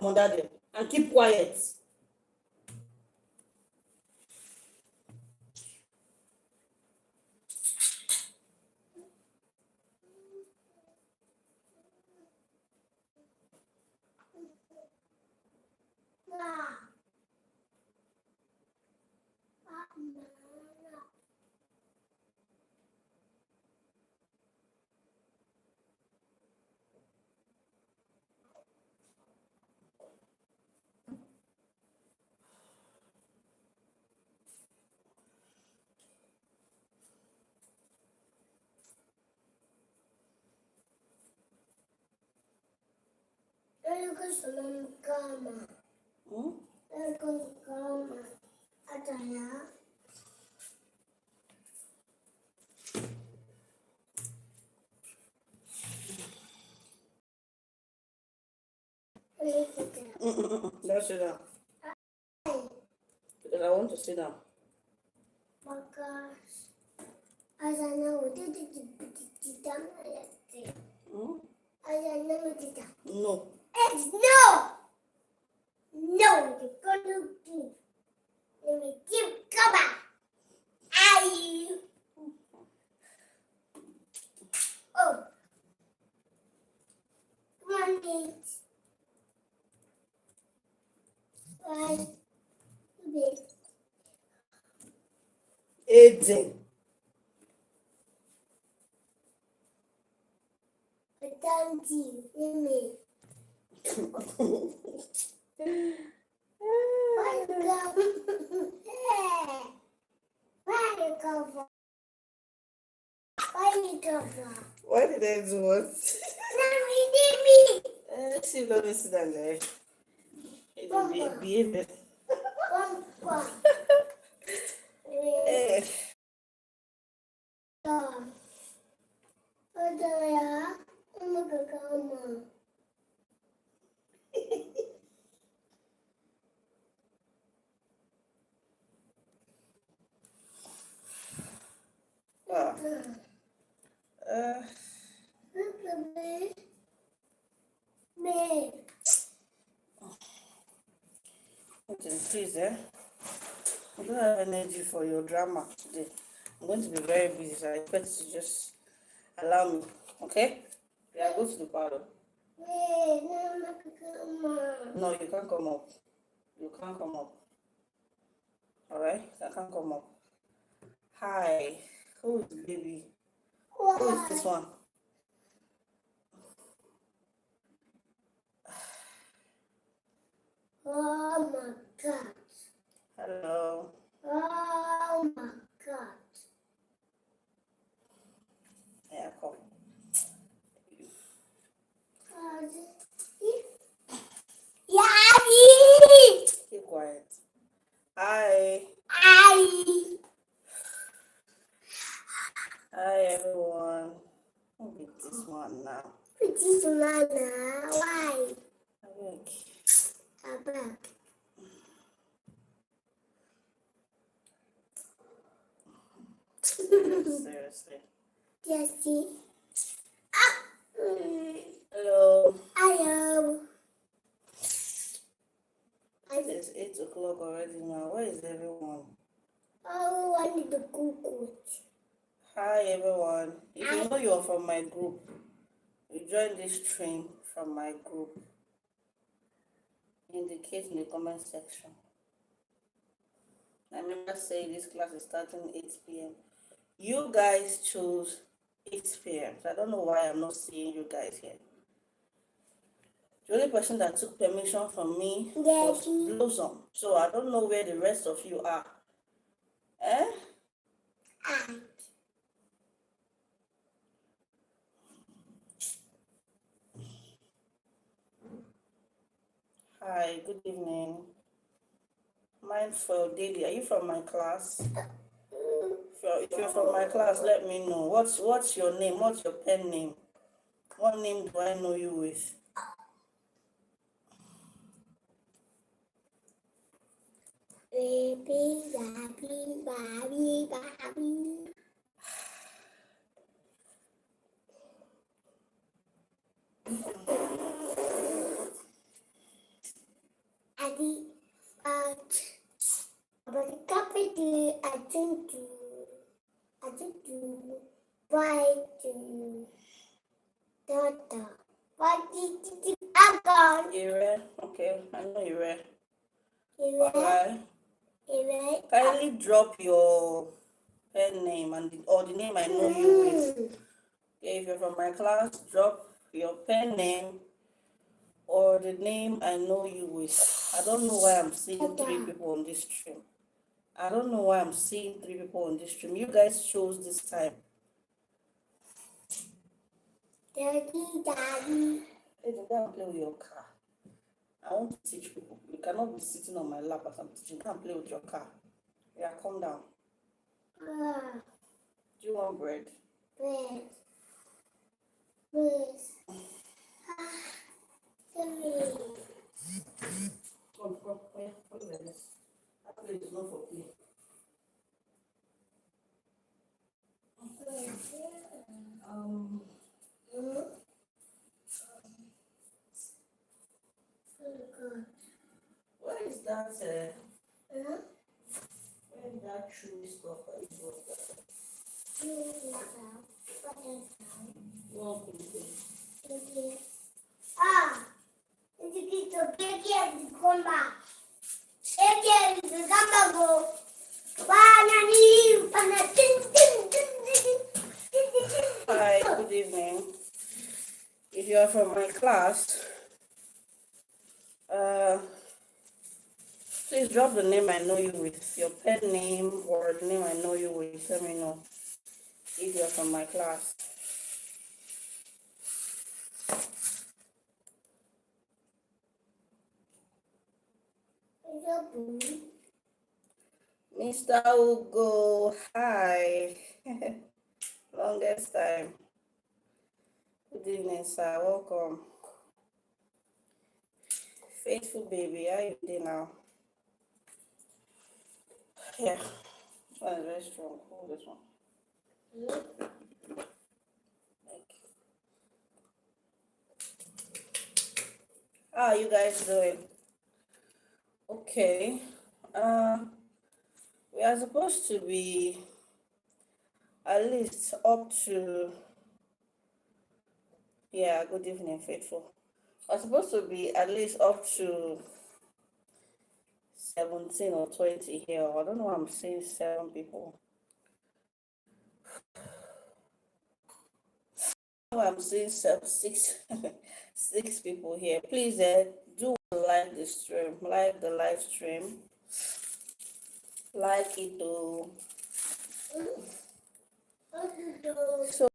from under them and keep quiet. Let's sit down. Because I want to sit down. No. No, you're gonna give. Let me give. Come on. Aye. Oh. Come on, Kate. Right. Aiden. Thank you. Mimi. Why you go? Why you go for? Why you go for? Why did I do what? No, he did me. See, let me sit down there. Behave. One. Eh. Please, I don't have energy for your drama today. I'm going to be very busy, so I expect you to just allow me. Okay? Yeah, go to the parlor. No, you can't come up. You can't come up. Alright? I can't come up. Hi. Who is the baby? Who is this one? Oh my God. Hello. Oh my God. Yeah, come. Yummy! Keep quiet. Hi. Aye. Hi, everyone. Who is this one now? What is Mana? Why? I'm back. Seriously. Jessie. Hello. Hello. It's 8 o'clock already now. Where is everyone? Oh, I need to cook it. Hi, everyone. If you know you're from my group, you join this stream from my group. Indicate in the comment section. I remember saying this class is starting 8 p.m. You guys chose 8 p.m. So I don't know why I'm not seeing you guys here. The only person that took permission from me was Blossom. So I don't know where the rest of you are. Eh? Hi, good evening. Mindful Daily, are you from my class? If you're from my class, let me know. What's your name? What's your pen name? What name do I know you with? Baby, Bobby. think to buy to Tata. What did you uncle? Ire. Okay, I know Ire. Ire. Alright. Ire. Kindly drop your pen name or the name I know you with. Okay, if you're from my class, drop your pen name or the name I know you with. I don't know why I'm seeing 3 people on this stream. I don't know why I'm seeing 3 people on this stream. You guys chose this time. Daddy. Hey, go and play with your car. I want to teach people. You cannot be sitting on my lap as I'm teaching. Go and play with your car. Yeah, calm down. Do you want bread? Bread. Please. Sorry. Come, come. Yeah, look at this. That plate is not for play. Where is that? Where is that chewy stuff that you brought? You want to play? Ah, it's a bit of baby and come back. Baby and come back. Hi, good evening. If you are from my class, please drop the name I know you with, your pen name or the name I know you with. Let me know if you're from my class. Mr. Ugo, hi. Longest time. Good evening, sir. Welcome. Faithful baby, how you doing now? Yeah, this one is very strong. Hold this one. Thank you. How are you guys doing? Okay. We are supposed to be at least up to, yeah, good evening, faithful. We're supposed to be at least up to 17 or 20 here. I don't know why I'm seeing 7 people. I'm seeing 6 6 people here. Please do like the stream, like the live stream, like it though. So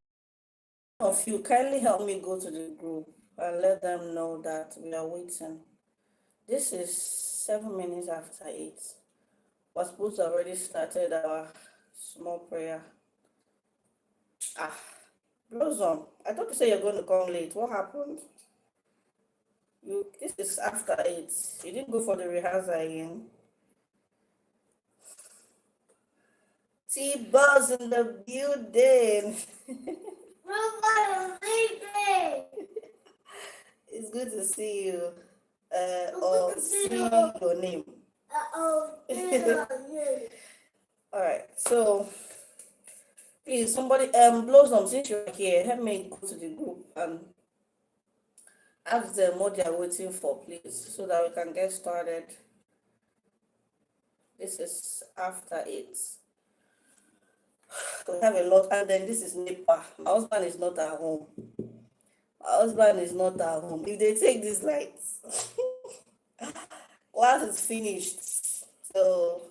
of you kindly help me go to the group and let them know that we are waiting. This is 7 minutes after 8. We're supposed to have already started our small prayer. Blossom, I thought you said you're going to come late. What happened? This is after 8. You didn't go for the rehearsal again. T-Buzz in the building. It's good to see you. Or see your name. All right. So, please, somebody, Blossom, since you're here, help me go to the group and ask them what they are waiting for, please, so that we can get started. This is after 8. We have a lot, and then this is NEPA. My husband is not at home. If they take these lights, class is finished. So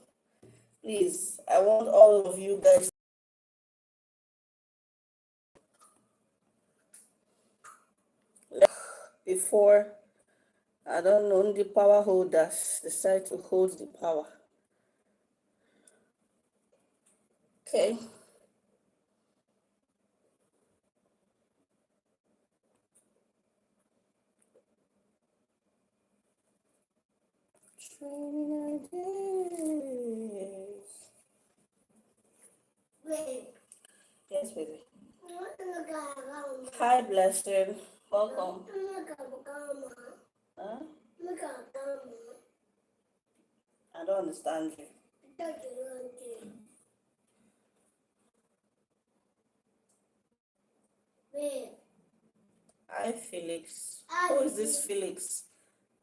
please, I want all of you guys before, I don't know, the power holders decide to hold the power. Okay. Yes, baby. Hi, Blessed. Welcome. Huh? I don't understand you. Where? Hi, Felix. Who is this Felix?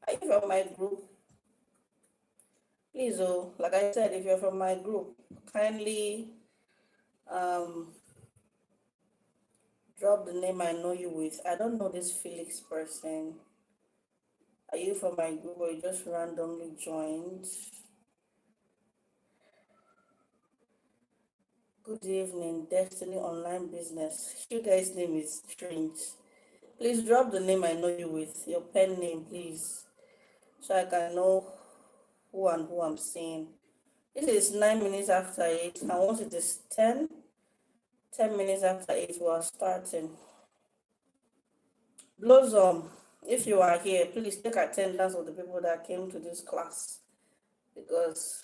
Are you from my group? Please, oh, like I said, if you're from my group, kindly um drop the name I know you with. I don't know this Felix person. Are you from my group or you just randomly joined? Good evening, Destiny Online Business. You guys' name is strange. Please drop the name I know you with, your pen name, please, so I can know who and who I'm seeing. It is 9 minutes after 8, and once it is 10 minutes after 8, we are starting. Blossom, if you are here, please take attendance of the people that came to this class, because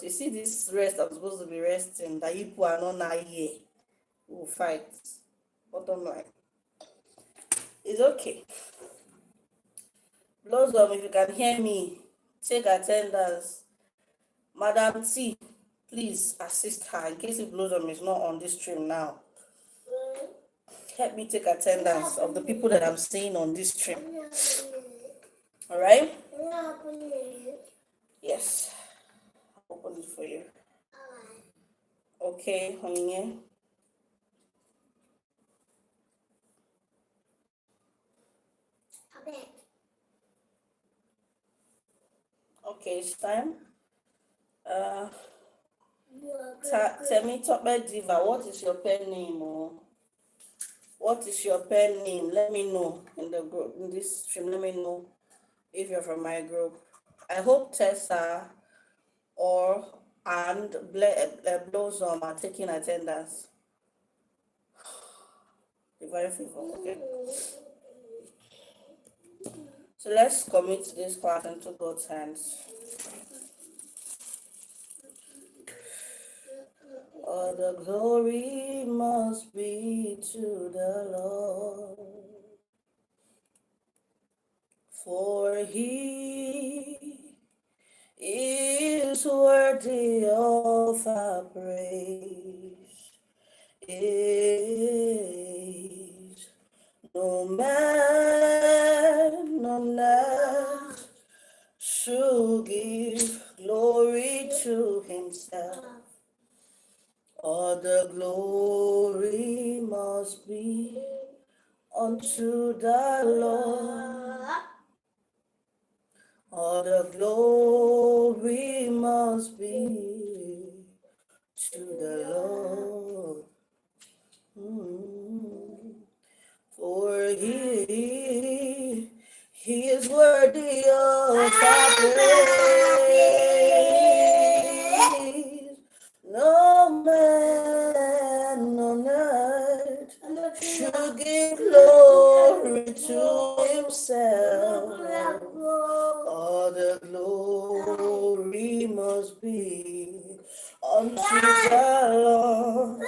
you see this rest I'm supposed to be resting, that you people are not here, we'll fight. Bottom line, it's okay. Blossom, if you can hear me, take attendance. Madam T, please assist her in case if Blossom is not on this stream now. Help me take attendance of the people that I'm seeing on this stream. All right? Yes. I'll open it for you. Okay, honey. Okay, it's time. Tell me, Top Diva, what is your pen name? Or what is your pen name? Let me know in the group, in this stream. Let me know if you're from my group. I hope Tessa or and Blossom are taking attendance. Very favor, okay? So let's commit this class into God's hands. All the glory must be to the Lord, for He is worthy of our praise. Is no man on earth should give glory to himself. All the glory must be unto the Lord. All the glory must be to the Lord. For he is worthy of our praise. No man on earth should give glory to himself. All the glory must be unto the Lord.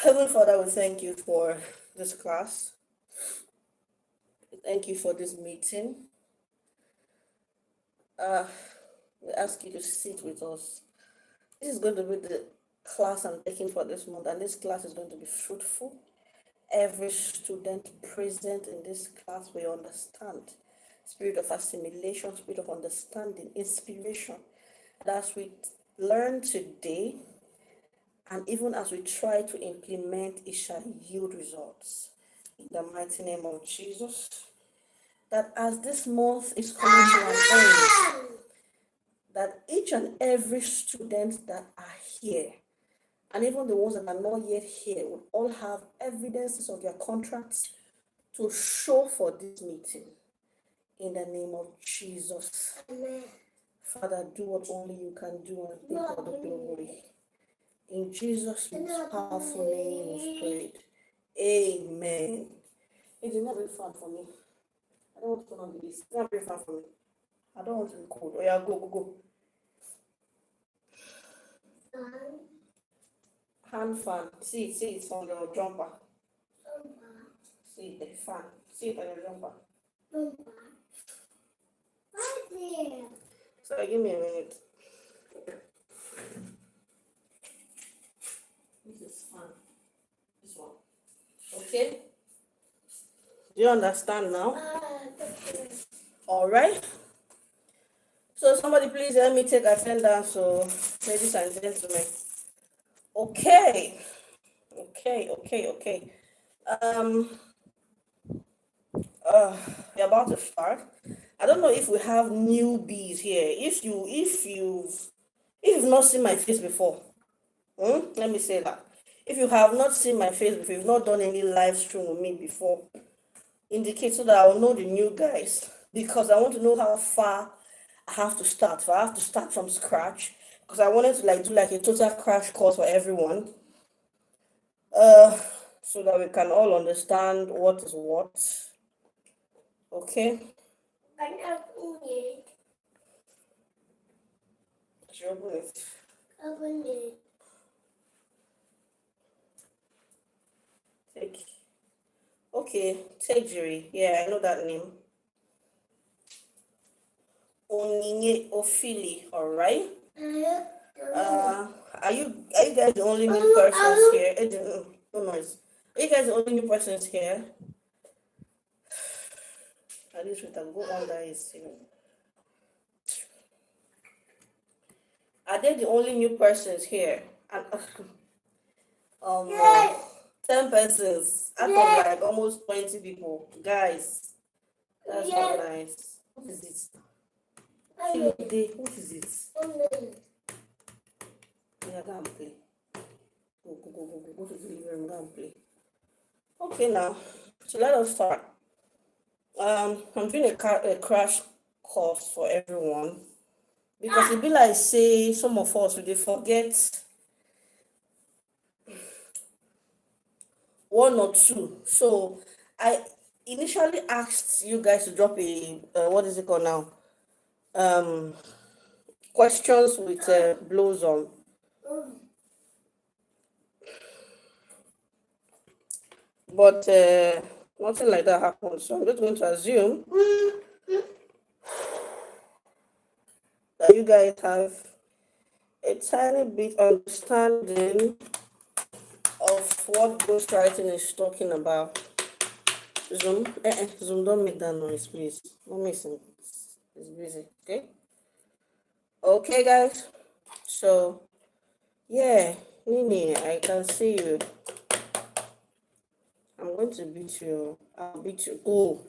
Heavenly Father, we thank you for this class. Thank you for this meeting. We ask you to sit with us. This is going to be the class I'm taking for this month, and this class is going to be fruitful. Every student present in this class will understand. Spirit of assimilation, spirit of understanding, inspiration. And as we learn today, and even as we try to implement, it shall yield results. In the mighty name of Jesus. That as this month is coming to an end, that each and every student that are here, and even the ones that are not yet here, will all have evidences of their contracts to show for this meeting. In the name of Jesus. Amen. Father, do what only you can do and take all the glory. In Jesus' most powerful name we prayed. Amen. It is not very fun for me. I don't want to turn on this. It's not very fun for me. I don't want to be cold. Oh yeah, go. Hand fan. See it's on your jumper. See the fan. See it on your jumper. So give me a minute. This is Okay? Do you understand now? Okay. All right. So somebody please help me take attendance, so ladies and gentlemen. Okay. Okay. Um, we're about to start. I don't know if we have newbies here. If you've not seen my face before, let me say that. If you have not seen my face before, you've not done any live stream with me before, indicate so that I'll know the new guys, because I want to know how far I have to start. If I have to start from scratch, because I wanted to do a total crash course for everyone, so that we can all understand what is what. Okay. Can I open it? Should I open it? Open it. Take. Okay, Tejiri. Yeah, I know that name. Oninye Ofili. All right. Are you guys the only new persons here? No noise. Are you guys the only new persons here? At least we can go under his. Are they the only new persons here? And, Yes. 10 persons out of like almost 20 people. Guys, that's not nice. What is it? What is it? Yeah, go and play. Go to the living room, go and play. Okay, now, so let us start. I'm doing a crash course for everyone, because it be like say some of us they forget one or two. So I initially asked you guys to drop a what is it called now? Questions with blows on. But nothing like that happened. So I'm just going to assume that you guys have a tiny bit understanding of what ghostwriting is talking about. Zoom, Zoom, don't make that noise, please. Don't miss it. It's busy. Okay. Okay, guys. So yeah, Nini, I can see you. I'm going to beat you. I'll beat you. Oh,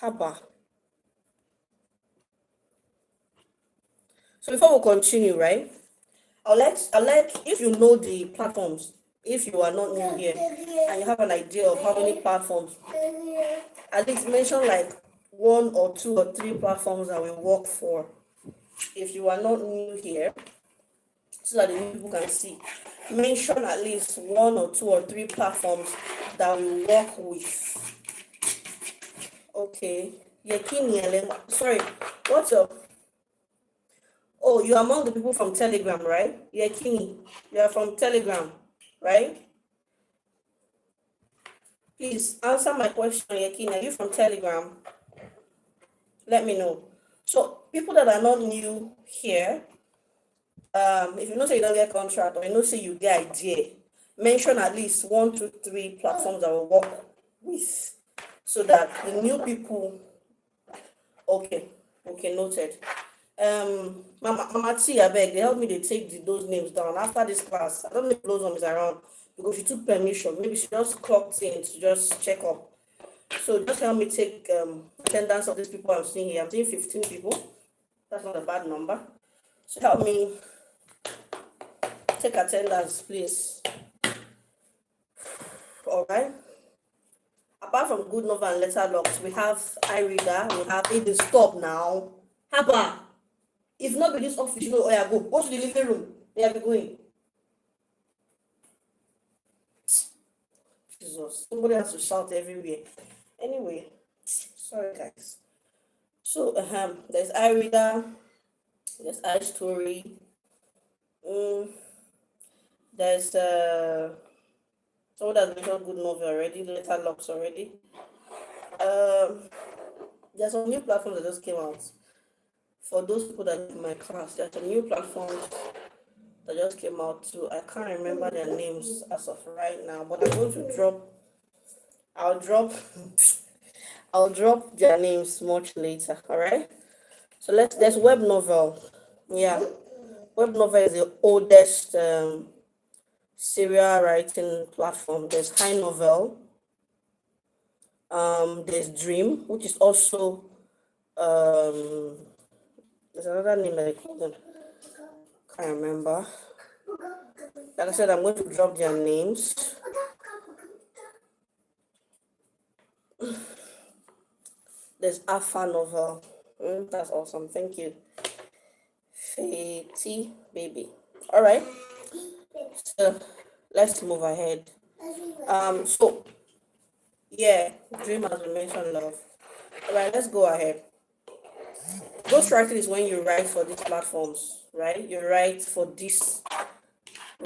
haba. So before we continue, right? I'll like if you know the platforms, if you are not new here and you have an idea of how many platforms, at least mention like 1 or 2 or 3 platforms that we work for. If you are not new here, so that the new people can see, mention at least 1 or 2 or 3 platforms that we work with. Okay. Sorry, what's up? Oh, you're among the people from Telegram, right? Yekini, you are from Telegram, right? Please answer my question, Yekini. Are you from Telegram? Let me know. So people that are not new here, if you know say you don't get contract, or you know say you get idea, mention at least 1, 2, 3 platforms that will work with, so that the new people. Okay, noted. Mama T, I beg, they help me. They take those names down after this class. I don't know if Blossom is around, because she took permission. Maybe she just clocked in to just check up. So just help me take attendance of these people I'm seeing here. I'm seeing 15 people. That's not a bad number. So help me take attendance, please. All right. Apart from good novel and letter locks, we have iReader. We have it. Stop now. Haba. If not with this office, oh yeah, go to the living room. They are going. Jesus, somebody has to shout everywhere. Anyway, sorry guys. So there's iReader, there's iStory, there's someone that's mentioned good novel already, letter locks already. There's some new platforms that just came out. For those people that in my class, there's some new platforms that just came out too. I can't remember their names as of right now, but I'm going to drop I'll drop I'll drop their names much later. All right. So there's web novel. Yeah, web novel is the oldest serial writing platform. There's high novel. There's dream, which is also um there's another name that I can't remember. Like I said, I'm going to drop their names. There's alpha novel. That's awesome. Thank you, Fatty baby. All right. So let's move ahead. So yeah, dream has been mentioned, love. All right, let's go ahead. Ghostwriting is when you write for these platforms, right? You write for this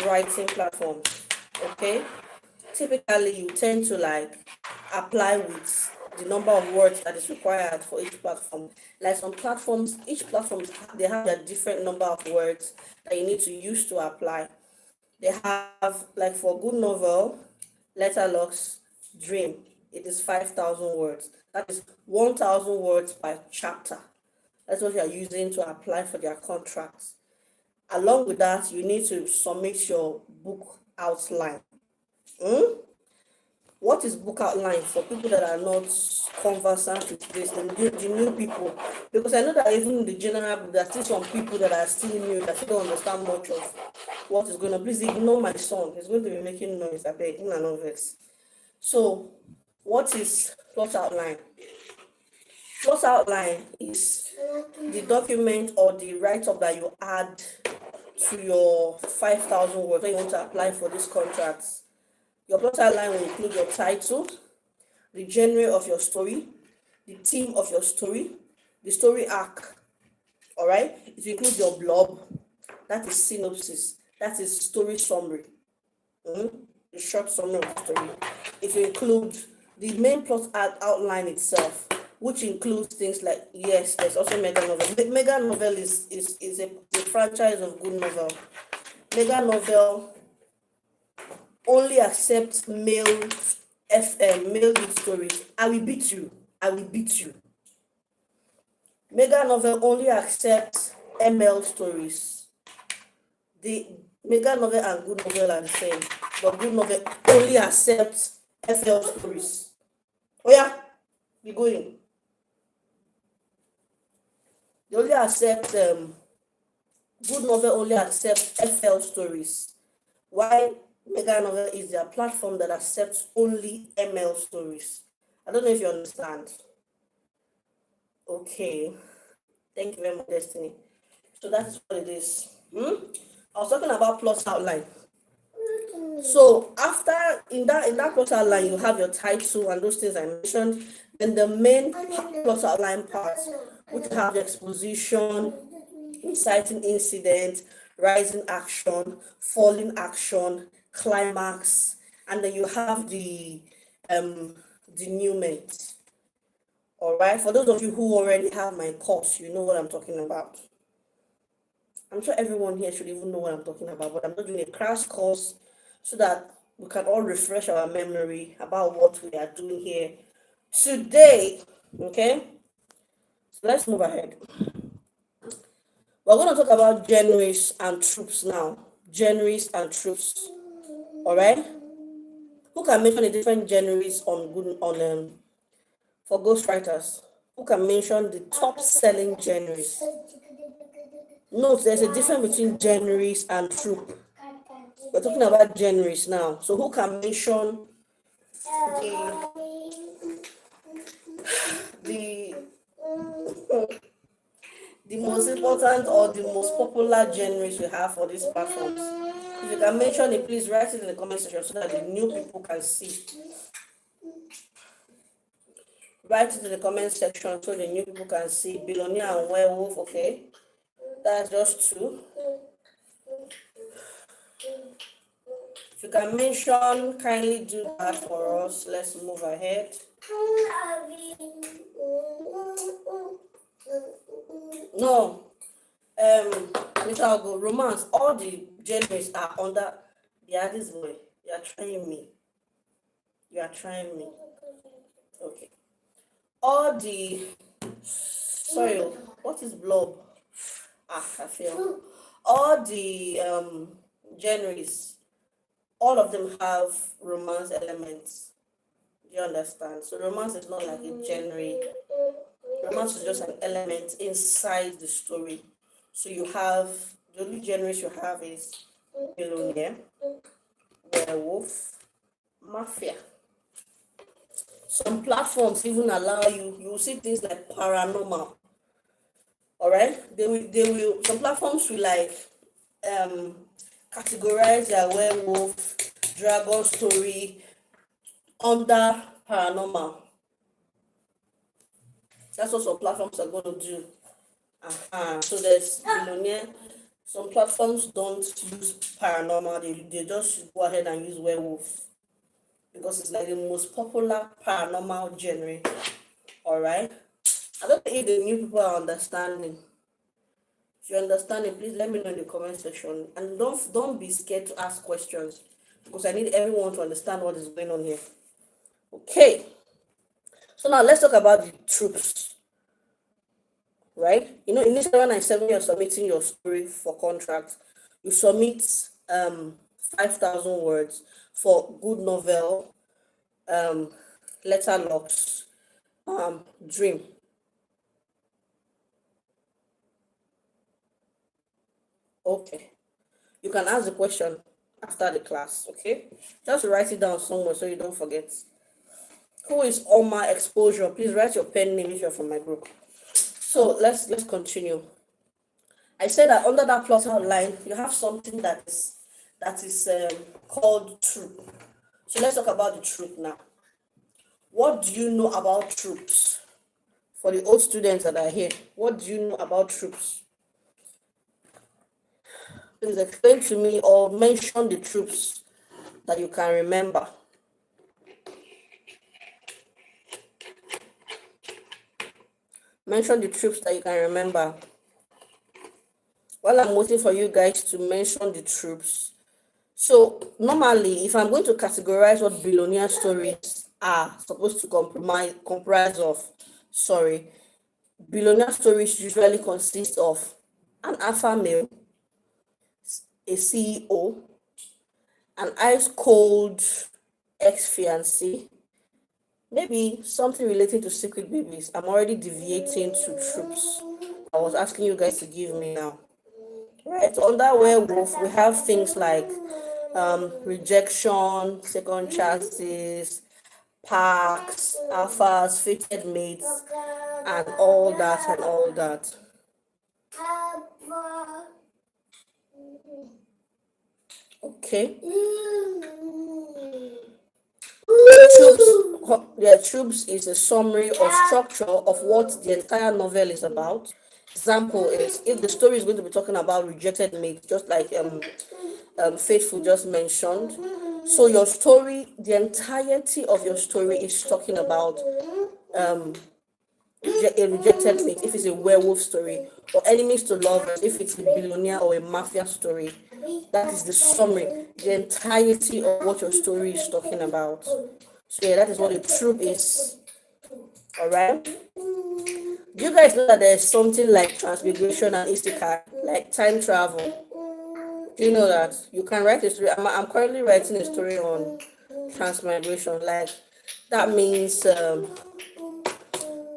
writing platform, okay? Typically, you tend to like apply with the number of words that is required for each platform. Like some platforms, each platform they have a different number of words that you need to use to apply. They have like for good novel, letterlocks, dream. It is 5,000 words. That is 1,000 words per chapter. That's what you are using to apply for their contracts. Along with that, you need to submit your book outline. What is book outline for people that are not conversant with this, the new people? Because I know that even in the general book, there are still some people that are still new, that still don't understand much of what is going on. Please ignore my son. He's going to be making noise. I beg, in an vex. So, what is plot outline? Plot outline is the document or the write-up that you add to your 5,000 words when you want to apply for these contracts. Your plot outline will include your title, the genre of your story, the theme of your story, the story arc. All right? It includes your blurb, that is synopsis, that is story summary, the short summary of the story. It includes the main plot outline itself, which includes things like, yes, there's also mega novel. Mega novel is a franchise of good novel. Mega novel only accepts male lead stories. I will beat you. I will beat you. Mega novel only accepts ML stories. The mega novel and good novel are the same, but good novel only accepts FL stories. Oh yeah, be going. They only accept good novel only accepts FL stories. Why mega novel is their platform that accepts only ML stories. I don't know if you understand. Okay. Thank you very much, Destiny. So that is what it is. I was talking about plot outline. So after in that plot outline, you have your title and those things I mentioned. Then the main plot outline part, which have the exposition, inciting incident, rising action, falling action, climax, and then you have the denouement. All right. For those of you who already have my course, you know what I'm talking about. I'm sure everyone here should even know what I'm talking about, but I'm not doing a crash course so that we can all refresh our memory about what we are doing here today. Okay, so let's move ahead. We're going to talk about genres and tropes now. Genres and tropes. All right. Who can mention the different genres for ghostwriters? Who can mention the top selling genres? Note there's a difference between genres and trope. We're talking about genres now. So who can mention the the most important or the most popular genres we have for these platforms? If you can mention it, please write it in the comment section so that the new people can see. Write it in the comment section so the new people can see. Billionaire and werewolf, okay? That's just two. If you can mention, kindly do that for us. Let's move ahead. No, Mr. Romance, all the genres are under the artist boy. You are trying me. You are trying me. Okay. All the sorry, what is blob? I feel all the genres, all of them have romance elements. Do you understand? So romance is not like a genre. Romance is just an element inside the story. So you have the only genres you have is millionaire, werewolf, mafia. Some platforms even allow you will see things like paranormal. All right, they will. Some platforms will like um categorize their werewolf, dragon story under paranormal. That's what some platforms are going to do. So there's billionaire. Some platforms don't use paranormal. They just go ahead and use werewolf because it's like the most popular paranormal genre. All right. I don't know if the new people are understanding. If you understand it, please let me know in the comment section. And don't be scared to ask questions because I need everyone to understand what is going on here. Okay. So now let's talk about the troops. Right? You know, initially when I said when you're submitting your story for contract, you submit 5,000 words for good novel, letter locks, dream. Okay. You can ask the question after the class, okay? Just write it down somewhere so you don't forget. Who is Oma Exposure? Please write your pen name if you're from my group. So let's continue. I said that under that plot outline, you have something that is called troop. So let's talk about the troop now. What do you know about troops? For the old students that are here, what do you know about troops? Please explain to me or mention the troops that you can remember. Mention the troops that you can remember. While I'm waiting for you guys to mention the troops. So normally, if I'm going to categorize what billionaire stories are supposed to comprise of, sorry, billionaire stories usually consist of an alpha male, a CEO, an ice cold ex-fiancé, maybe something relating to secret babies. I'm already deviating to troops. I was asking you guys to give me now. Right, under werewolf, we have things like rejection, second chances, packs, alphas, fated mates, and all that and all that. Okay. Troops is a summary or structure of what the entire novel is about. Example is if the story is going to be talking about rejected mates, just like Faithful just mentioned. So your story, the entirety of your story is talking about a rejected mate if it's a werewolf story, or enemies to lovers if it's a billionaire or a mafia story. That is the summary, the entirety of what your story is talking about. So yeah, that is what a trope is. All right. Do you guys know that there's something like transmigration and isekai, like time travel? Do you know that you can write a story? I'm currently writing a story on transmigration. Like that means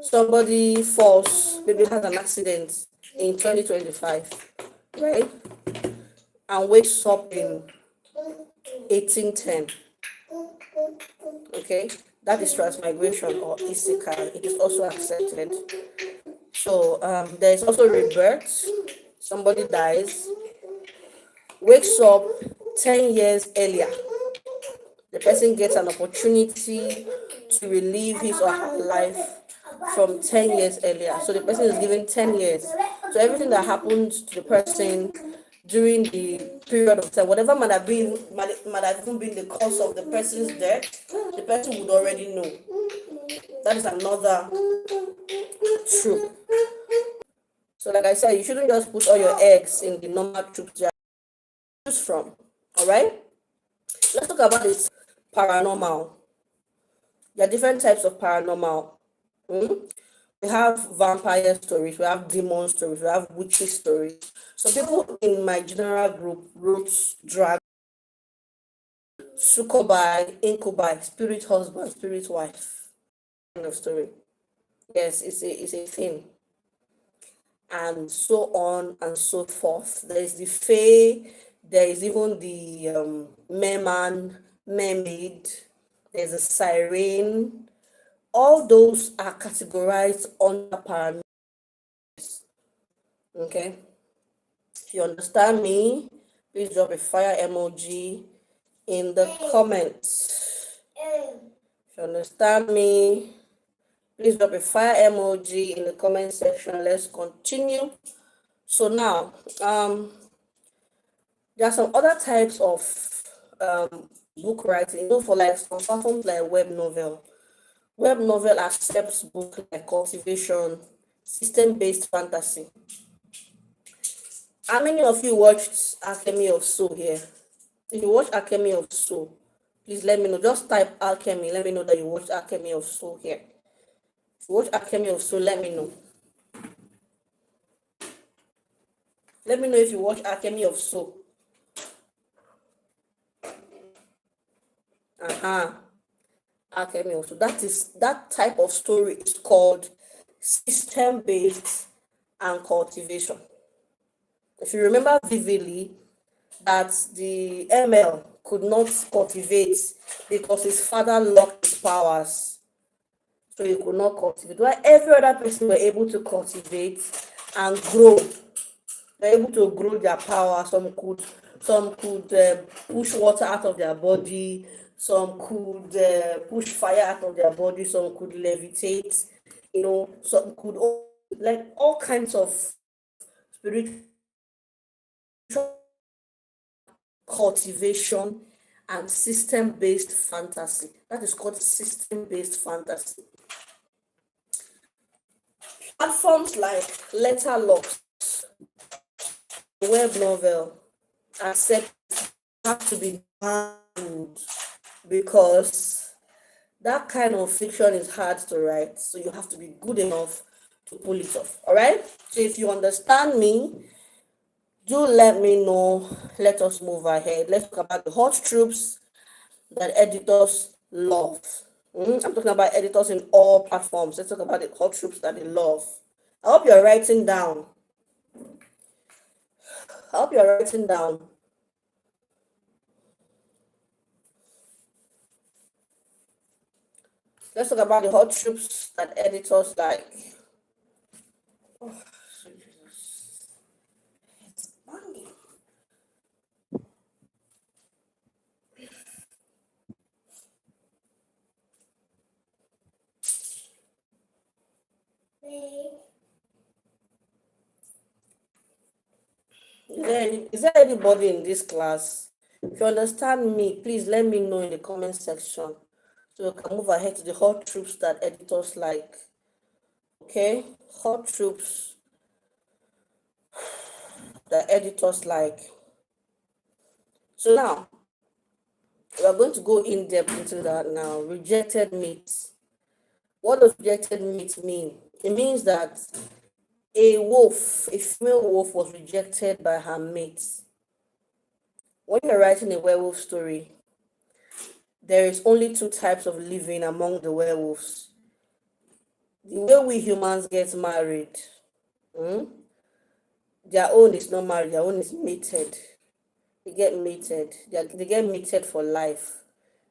somebody falls, maybe has an accident in 2025, right? And wakes up in 1810. Okay, that is transmigration or isekai. It is also accepted. So there is also rebirth. Somebody dies, wakes up 10 years earlier. The person gets an opportunity to relive his or her life from 10 years earlier. So the person is given 10 years. So everything that happened to the person during the period of time, whatever might have even been the cause of the person's death, the person would already know. That is another trope. So like I said, you shouldn't just put all your eggs in the normal troop jar. Choose from. All right. Let's talk about this paranormal. There are different types of paranormal. Mm? We have vampire stories, we have demon stories, we have witchy stories. So people in my general group wrote drag, succubi, incubi, spirit husband, spirit wife kind of story. Yes, it's a thing. And so on and so forth. There is the fae, there is even the merman, mermaid, there's a siren. All those are categorized under paranormal. Okay. If you understand me, please drop a fire emoji in the comments. If you understand me, please drop a fire emoji in the comment section. Let's continue. So now, there are some other types of book writing. For like some platforms like web novel. Web novel accepts book like cultivation, system-based fantasy. How many of you watched Alchemy of Soul here? If you watch Alchemy of Soul, please let me know. Just type Alchemy. Let me know that you watched Alchemy of Soul here. If you watch Alchemy of Soul, let me know. Let me know if you watch Alchemy of Soul. Alchemy of Soul. That type of story is called system-based and cultivation. If you remember vividly, that the ML could not cultivate because his father locked his powers, so he could not cultivate. While every other person were able to cultivate and grow, they're able to grow their power. Some could push water out of their body. Some could push fire out of their body. Some could levitate. Some could like all kinds of spiritual cultivation and system-based fantasy. That is called system-based fantasy. Platforms like Letterboxd, web novel, accept have to be banned because that kind of fiction is hard to write. So you have to be good enough to pull it off. All right. So if you understand me, do let me know. Let us move ahead. Let's talk about the hot troops that editors love. I'm talking about editors in all platforms. Let's talk about the hot troops that they love. I hope you're writing down. Let's talk about the hot troops that editors like. Oh, Jesus. It's banging. Is there anybody in this class? If you understand me, please let me know in the comment section so we can move ahead to the hot troops that editors like. Okay, hot troops that editors like. So now we are going to go in depth into that now. Rejected meat. What does rejected meat mean? It means that a female wolf was rejected by her mates. When you're writing a werewolf story, there is only two types of living among the werewolves. The way we humans get married, their own is not married, their own is mated. They get mated. They get mated for life.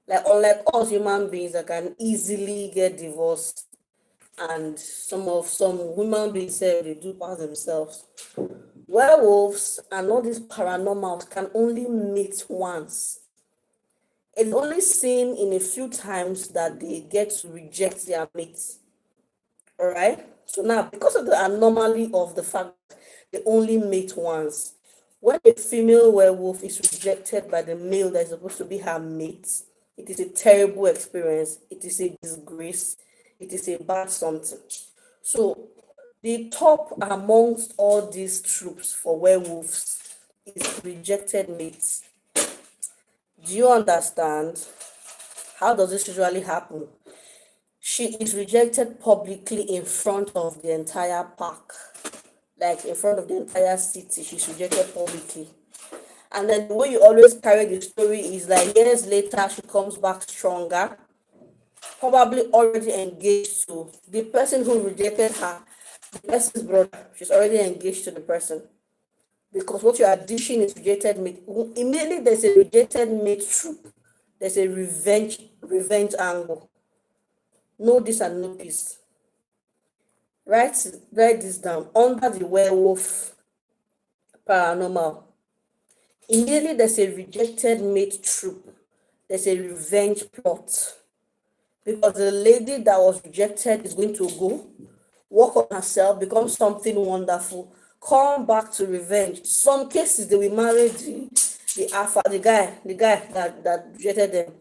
Like unlike us human beings that can easily get divorced, and some human beings say they do pass themselves. Werewolves and all these paranormals can only mate once. It's only seen in a few times that they get to reject their mates. All right. So now, because of the anomaly of the fact they only mate once, when a female werewolf is rejected by the male that is supposed to be her mate, it is a terrible experience. It is a disgrace. It is a bad something. So the top amongst all these troops for werewolves is rejected mates. Do you understand? How does this usually happen? she is rejected publicly in front of the entire park, like in front of the entire city. She's rejected publicly. And then the way you always carry the story is like years later, she comes back stronger, probably already engaged to the person who rejected her, the person's brother. She's already engaged to the person. Because what you are dishing is rejected mate. Immediately there's a rejected mate trope. There's a revenge angle. Know this and know this. Write this down. Under the werewolf paranormal, immediately there's a rejected mate trope. There's a revenge plot. Because the lady that was rejected is going to go, work on herself, become something wonderful, come back to revenge. Some cases they will marry the alpha, the guy that rejected them.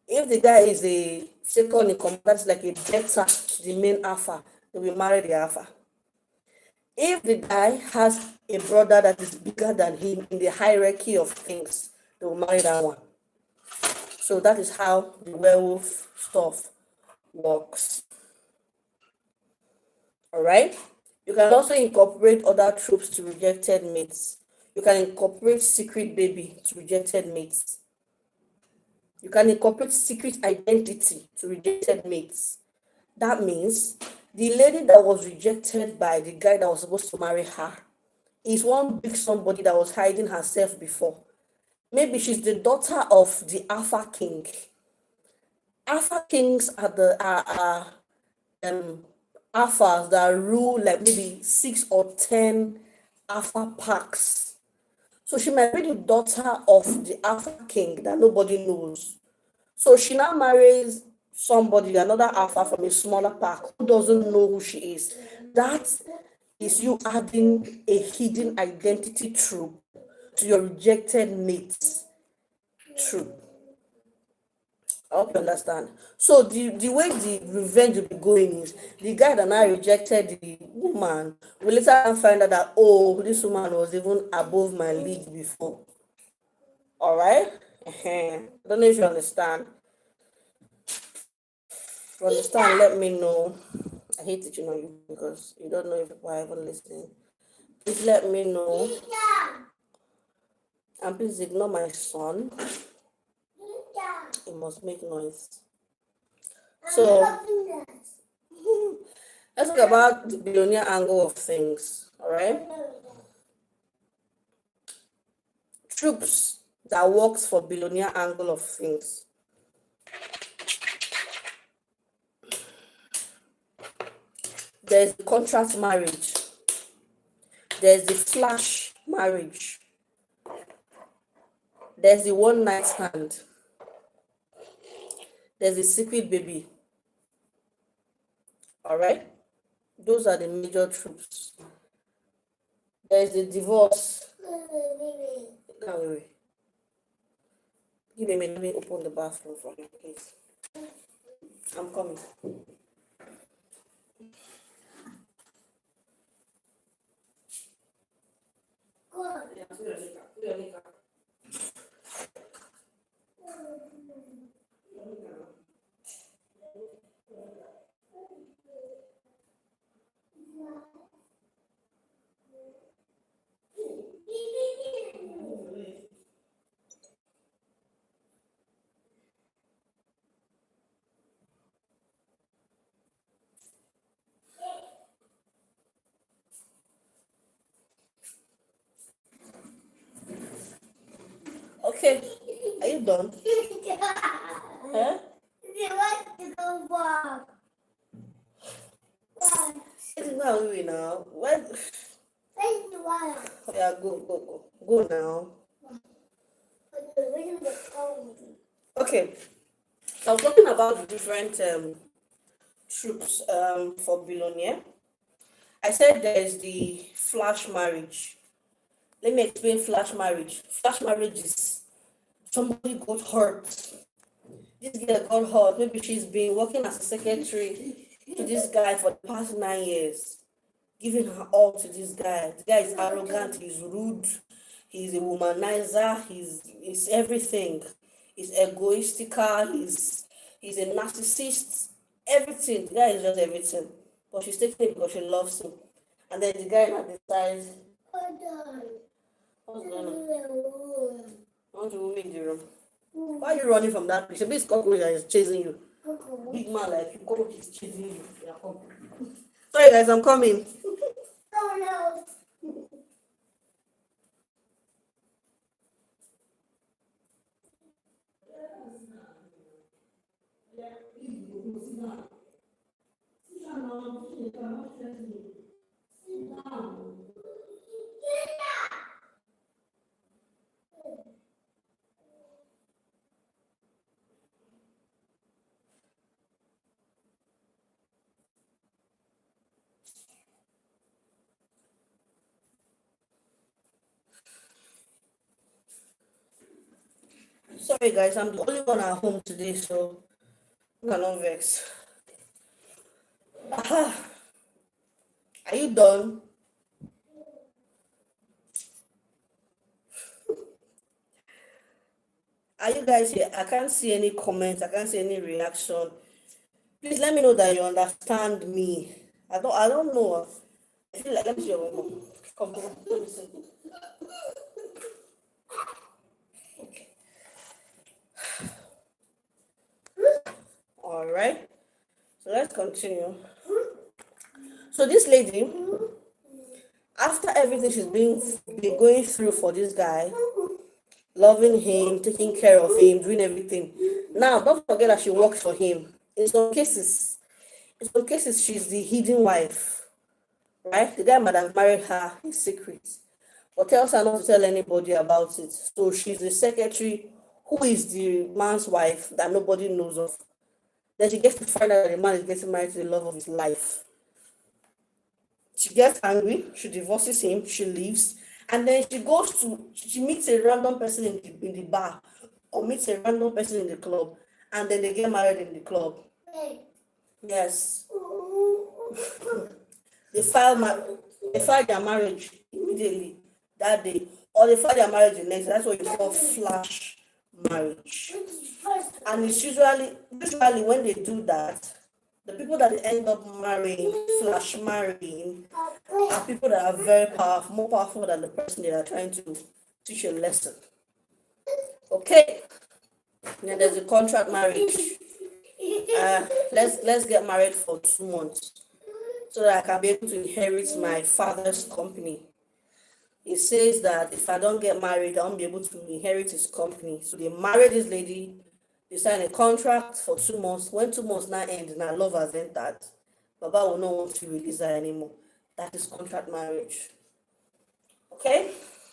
If the guy is a second in command, that's like a debtor to the main alpha, they will marry the alpha. If the guy has a brother that is bigger than him in the hierarchy of things, they will marry that one. So that is how the werewolf stuff works. All right. You can also incorporate other tropes to rejected mates. You can incorporate secret baby to rejected mates. You can incorporate secret identity to rejected mates. That means the lady that was rejected by the guy that was supposed to marry her is one big somebody that was hiding herself before. Maybe she's the daughter of the Alpha King. Alpha Kings are alphas that rule like maybe 6 or 10 alpha packs. So she might be the daughter of the Alpha King that nobody knows. So she now marries somebody, another alpha from a smaller pack who doesn't know who she is. That is you adding a hidden identity trope to your rejected mate's trope. I hope you understand. So the way the revenge will be going is the guy that now rejected the woman will later find out that, oh, this woman was even above my league before. All right? I don't know if you understand. If you understand, let me know. I hate teaching on you because you don't know if people are even listening. Please let me know. And please ignore my son. He must make noise. So let's talk about the billionaire angle of things. All right. Troops that works for billionaire angle of things. There's the contract marriage. There's the flash marriage. There's the one night stand. There's the secret baby. All right. Those are the major troops. There's the divorce. No, wait. Give me a minute. Let me open the bathroom for you, please. I'm coming. Okay, are you done? Huh? They want to go walk. It's not we now. When? Where's the water? Yeah, go now. Okay, so I was talking about the different troops for billionaire. I said there's the flash marriage. Let me explain flash marriage. Flash marriage is somebody got hurt. This girl got hurt. Maybe she's been working as a secretary to this guy for the past 9 years, giving her all to this guy. The guy is arrogant, he's rude, he's a womanizer, he's everything. He's egoistical, he's a narcissist. Everything. The guy is just everything. But she's taking it because she loves him. And then the guy now decides, Hold on. what's going on? I want to move in the room. Why are you running from that place? A big cockroach that is chasing you. Big man like you, cockroach is chasing you. Yeah, come. Sorry guys, I'm coming. Oh no. Sorry guys, I'm the only one at home today, so you cannot vex. Aha. Are you done? Are you guys here? I can't see any comments. I can't see any reaction. Please let me know that you understand me. I don't know. I feel like let me see your mom. Come on. Let me see. All right. So let's continue. So this lady, after everything she's been going through for this guy, loving him, taking care of him, doing everything. Now, don't forget that she works for him. In some cases, she's the hidden wife, right? The guy might have married her in secret, but tells her not to tell anybody about it. So she's the secretary who is the man's wife that nobody knows of. Then she gets to find out that the man is getting married to the love of his life. She gets angry, she divorces him, she leaves, and then she meets a random person in the bar or meets a random person in the club, and then they get married in the club. Yes. They file their marriage immediately that day, or they file their marriage the next day. That's what you call flash marriage. And it's usually when they do that, the people that they end up marrying, flash marrying, are people that are very powerful, more powerful than the person they are trying to teach a lesson. Okay. And then there's a contract marriage. Let's get married for 2 months so that I can be able to inherit my father's company. It says that if I don't get married, I won't be able to inherit his company. So they married this lady, they signed a contract for 2 months. When 2 months now end and her love has entered, Baba will not want to release her anymore. That is contract marriage. Okay?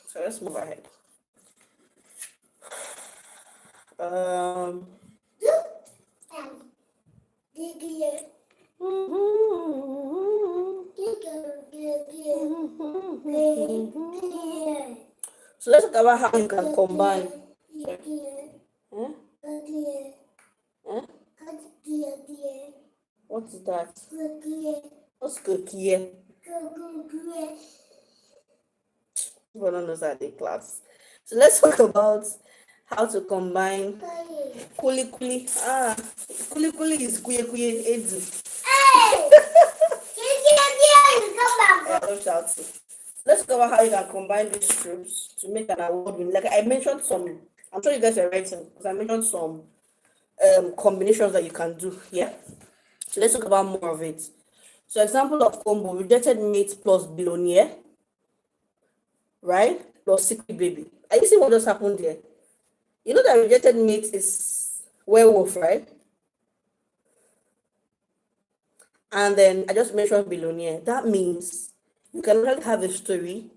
So let's move ahead. Um so let's talk about how you can combine. Huh? Huh? What is that? What's cookie? Everyone knows how they class. So let's talk about how to combine kuli kuli. Kuli kuli is kuye kuye edu. Don't shout it. Let's talk about how you can combine these troops to make an award win. Like I mentioned some, I'm sure you guys are writing because I mentioned some combinations that you can do. Yeah. So let's talk about more of it. So example of combo: rejected mate plus billionaire, right? Plus secret baby. Are you seeing what just happened there? You know that rejected mate is werewolf, right? And then I just mentioned billionaire. That means you can really have a story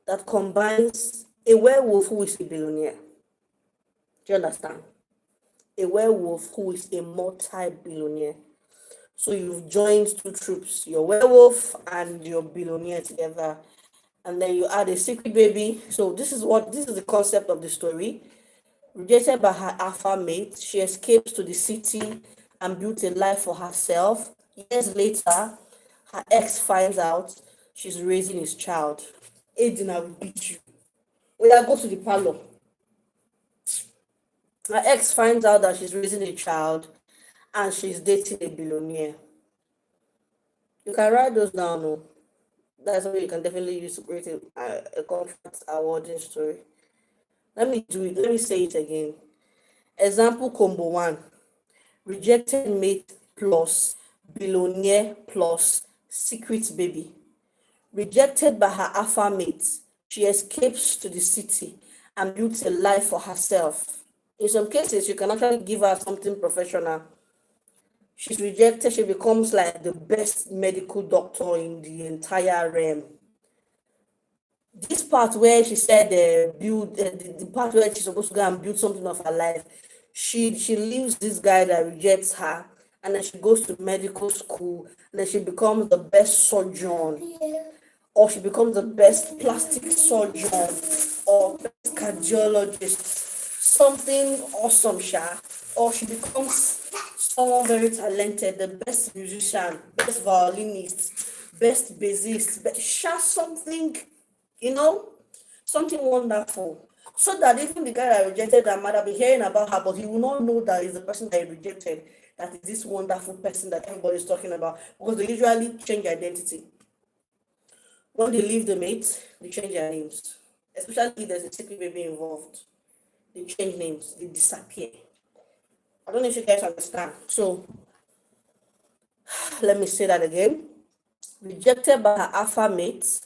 that combines a werewolf who is a billionaire. Do you understand? A werewolf who is a multi-billionaire. So you've joined two troops, your werewolf and your billionaire together. And then you add a secret baby. So this is the concept of the story. Rejected by her alpha mate, she escapes to the city and builds a life for herself. Years later, her ex finds out she's raising his child. Aiden, I will beat you. Well, go to the parlor. Her ex finds out that she's raising a child, and she's dating a billionaire. You can write those down. No? That's what you can definitely use to create a contract awarding story. Let me do it. Let me say it again. Example combo one: rejected mate plus billionaire plus secret baby. Rejected by her alpha mate, she escapes to the city and builds a life for herself. In some cases, you can actually give her something professional. She's rejected, she becomes like the best medical doctor in the entire realm. This part where she said the part where she's supposed to go and build something of her life, she leaves this guy that rejects her, and then she goes to medical school, and then she becomes the best surgeon, or she becomes the best plastic surgeon, or best cardiologist, something awesome, Sha. Or she becomes someone very talented, the best musician, best violinist, best bassist, Sha, something, something wonderful. So that even the guy that rejected her might have been hearing about her, but he will not know that it's the person that he rejected, that is this wonderful person that everybody's talking about, because they usually change identity. When they leave the mate, they change their names. Especially if there's a secret baby involved. They change names, they disappear. I don't know if you guys understand. So, let me say that again. Rejected by her alpha mate,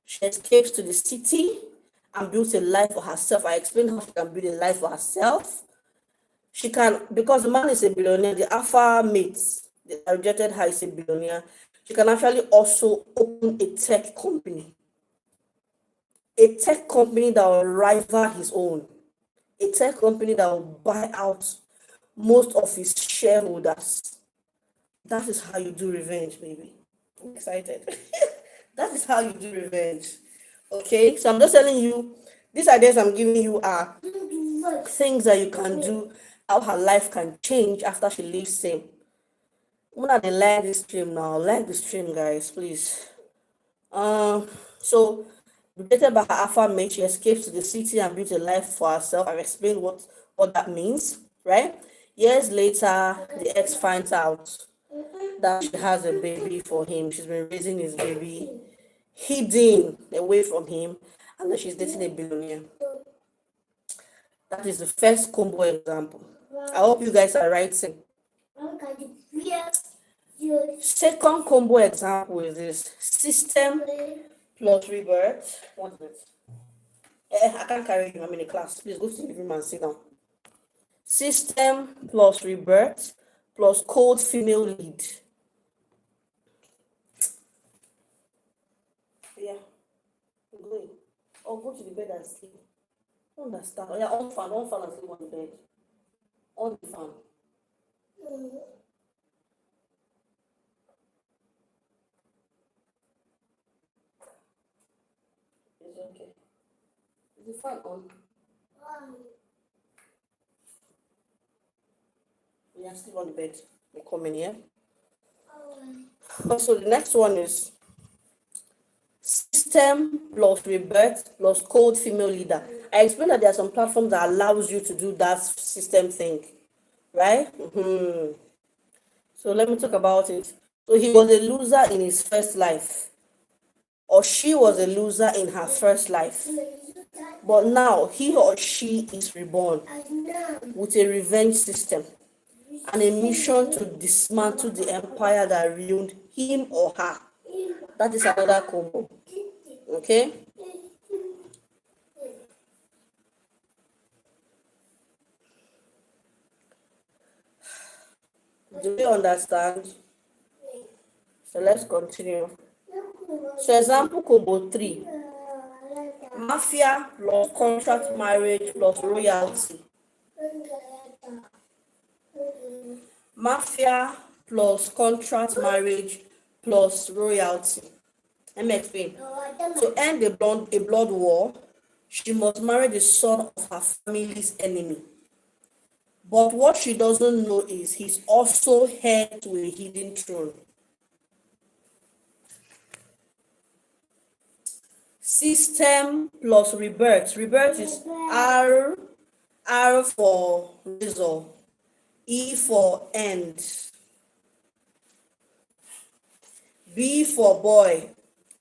she escapes to the city and builds a life for herself. I explained how she can build a life for herself. She can, because the man is a billionaire, the alpha mate that rejected her is a billionaire. She can actually also open a tech company. A tech company that will rival his own. A tech company that will buy out most of his shareholders. That is how you do revenge, baby. I'm excited. That is how you do revenge. Okay, so I'm just telling you, these ideas I'm giving you are things that you can do, how her life can change after she leaves him. When they like this stream now, like the stream, guys, please. So rejected by her alpha mate, she escapes to the city and builds a life for herself. I've explained what that means, right? Years later, the ex finds out that she has a baby for him. She's been raising his baby hidden away from him, and then she's dating a billionaire. That is the first combo example. I hope you guys are writing. Second combo example is this: system plus rebirth. What is it? I can't carry you. I'm in a class. Please go to the room and sit down. System plus rebirth plus cold female lead. Yeah, I'm going. Or go to the bed and sleep. Don't understand. Oh, yeah, on fan and sleep on the bed. On the fan. It's okay. Is the fan on? Yeah, sleep on the bed. You come in here. So the next one is system plus rebirth plus cold female leader. I explained that there are some platforms that allows you to do that system thing, right? So let me talk about it. So he was a loser in his first life, or she was a loser in her first life, but now he or she is reborn with a revenge system and a mission to dismantle the empire that ruined him or her. That is another combo. Okay? Do you understand? So let's continue. So example combo 3. Mafia plus contract marriage plus royalty. Mafia plus contract marriage plus royalty. Let me explain. To end a blood war, she must marry the son of her family's enemy. But what she doesn't know is he's also heir to a hidden throne. System plus rebirth. Rebirth is R for razor. E for end. B for boy.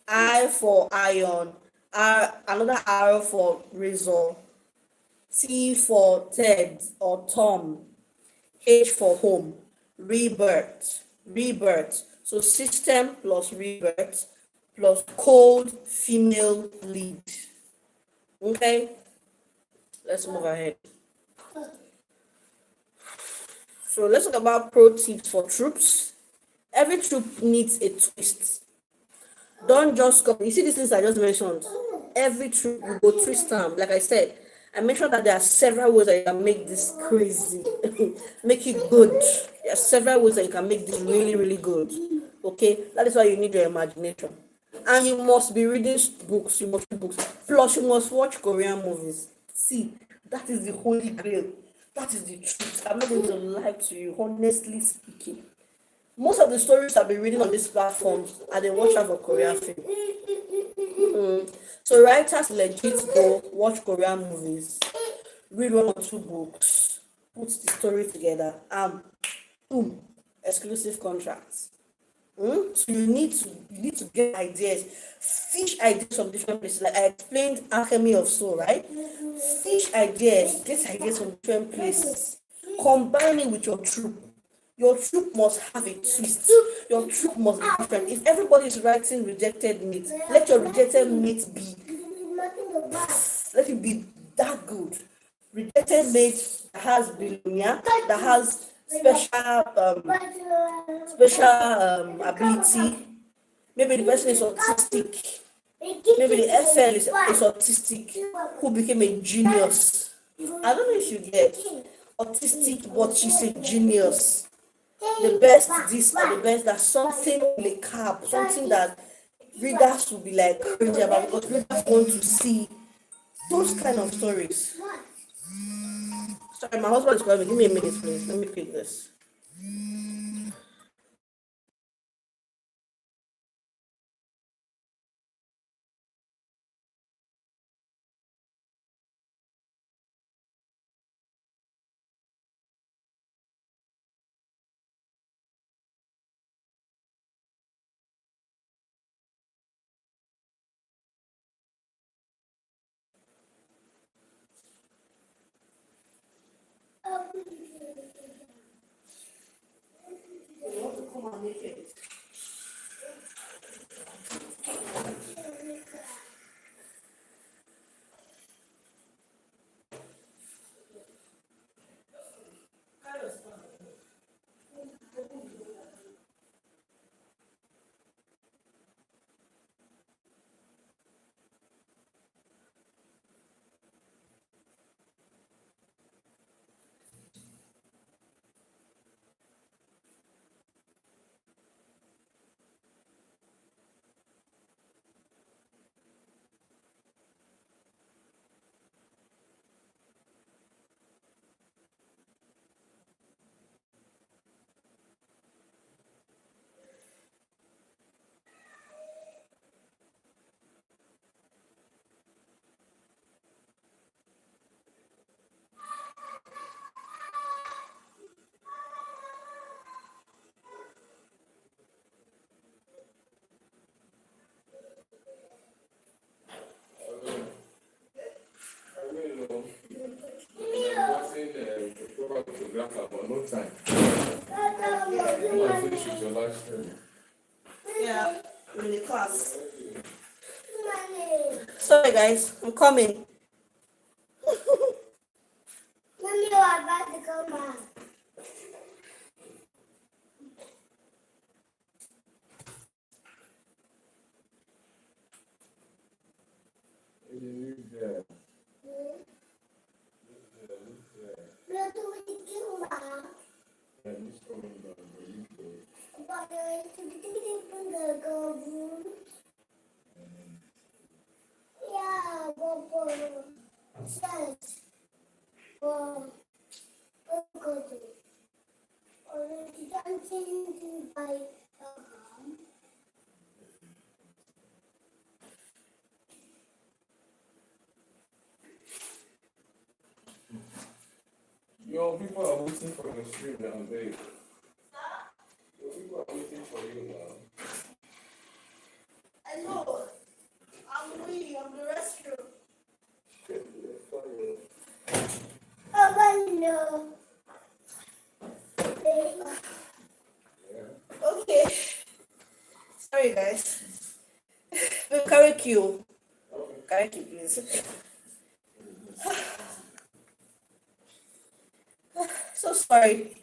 I for iron. Another R for razor. T for Ted or Tom. H for home. Rebirth. Rebirth. So system plus rebirth plus cold female lead. Okay, let's move ahead. So let's talk about pro tips for troops. Every troop needs a twist. Don't just come. You see these things I just mentioned. Every troop you go twist them. Like I said, I mentioned that there are several ways that you can make this crazy, make it good. There are several ways that you can make this really, really good. Okay, that is why you need your imagination, and you must be reading books. You must read books. Plus, you must watch Korean movies. See, that is the holy grail. That is the truth. I'm not going to lie to you, honestly speaking. Most of the stories I've been reading on these platforms are the watch out for Korean film. So writers legit go watch Korean movies, read one or two books, put the story together, and boom, exclusive contracts. So you need to get ideas, fish ideas from different places. Like I explained, alchemy of soul, right? Fish ideas, get ideas from different places, combine it with your troop. Your troop must have a twist. Your troop must be different. If everybody is writing rejected mate, let your rejected mate be. Let it be that good. Rejected mate that has billionaire, that has special ability. Maybe the person is autistic. Maybe the FL is autistic, who became a genius. I don't know if you get autistic, but she's a genius. The best this and the best that, something will a cap, something that readers will be like crazy about, because readers want to see those kind of stories. Sorry, my husband is calling me. Give me a minute, please. Let me pick this. You want to come and make it? No time. Finish with your life story. Yeah, I'm in the class. Sorry, guys, I'm coming. Mommy, I'm about to come back. But we come back. But I go. Yeah, go. Yes. Go. Go to. Or dancing to buy. Your Some people are waiting for the stream now, babe. Some people are waiting for you now. I know. I'm waiting. I'm the restroom. Oh, no. Okay. Sorry, guys. We'll carry Q. Carry Q, please. So sorry.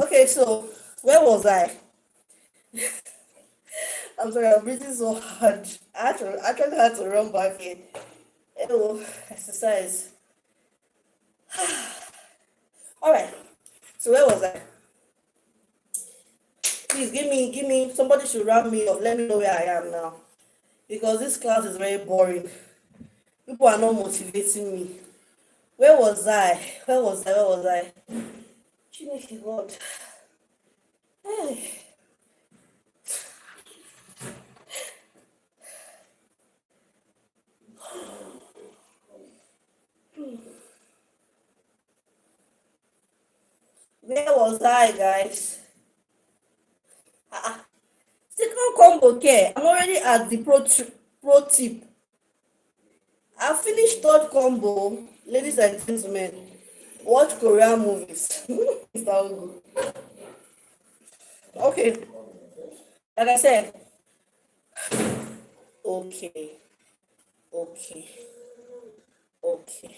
Okay, so where was I? I'm sorry, I'm breathing so hard. I actually had to run back in. Oh, exercise. All right. So where was I? Please give me. Somebody should round me up. Let me know where I am now, because this class is very boring. People are not motivating me. Where was I? Where was I? Where was I? Chineke God. Hey. Where was I, guys? Second combo care. I'm already at the pro tip. I finished third combo, ladies and gentlemen. Watch Korean movies. It's all good. Okay, like I said, okay, okay, okay.